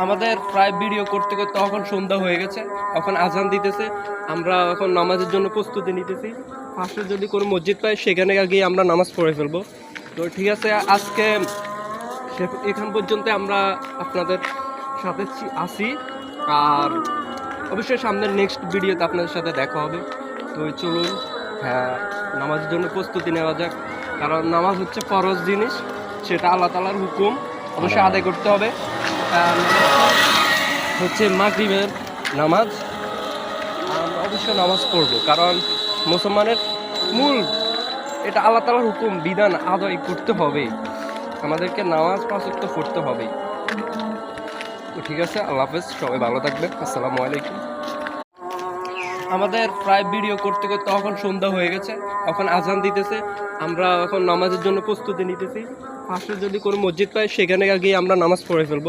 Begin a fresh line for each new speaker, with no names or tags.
আমাদের প্রায় ভিডিও করতে করতে এখন সন্ধ্যা হয়ে গেছে, এখন আজান দিতেছে। আমরা এখন নামাজের জন্য প্রস্তুতি নিতেছি। পাশে যদি কোনো মসজিদ পাই সেখানে গিয়ে আমরা নামাজ পড়ে ফেলবো। তো ঠিক আছে, আজকে এখান পর্যন্ত আমরা আপনাদের সাথে আছি। আর অবশ্যই সামনের নেক্সট ভিডিওতে আপনাদের সাথে দেখা হবে। তো চলুন, হ্যাঁ, নামাজের জন্য প্রস্তুতি নেওয়া যাক। কারণ নামাজ হচ্ছে ফরজ জিনিস, সেটা আল্লাহ তাআলার হুকুম, অবশ্যই আদায় করতে হবে। হচ্ছে মাগরিবের নামাজ, আমরা অবশ্যই নামাজ পড়বো, কারণ মুসলমানের মূল এটা আল্লাহ তাআলার হুকুম, বিধান আদায় করতে হবে। আমাদেরকে নামাজ 5 ওয়াক্ত পড়তে হবে। তো ঠিক আছে, আল্লাহ হাফেজ, সবাই ভালো থাকবেন। আসসালামু আলাইকুম। আমাদের প্রায় ভিডিও করতে করতে এখন সন্ধ্যা হয়ে গেছে, এখন আজান দিতেছে। আমরা এখন নামাজের জন্য প্রস্তুতি নিতেছি। পাশে যদি কোনো মসজিদ পাই সেখানে গিয়ে আমরা নামাজ পড়ে ফেলবো।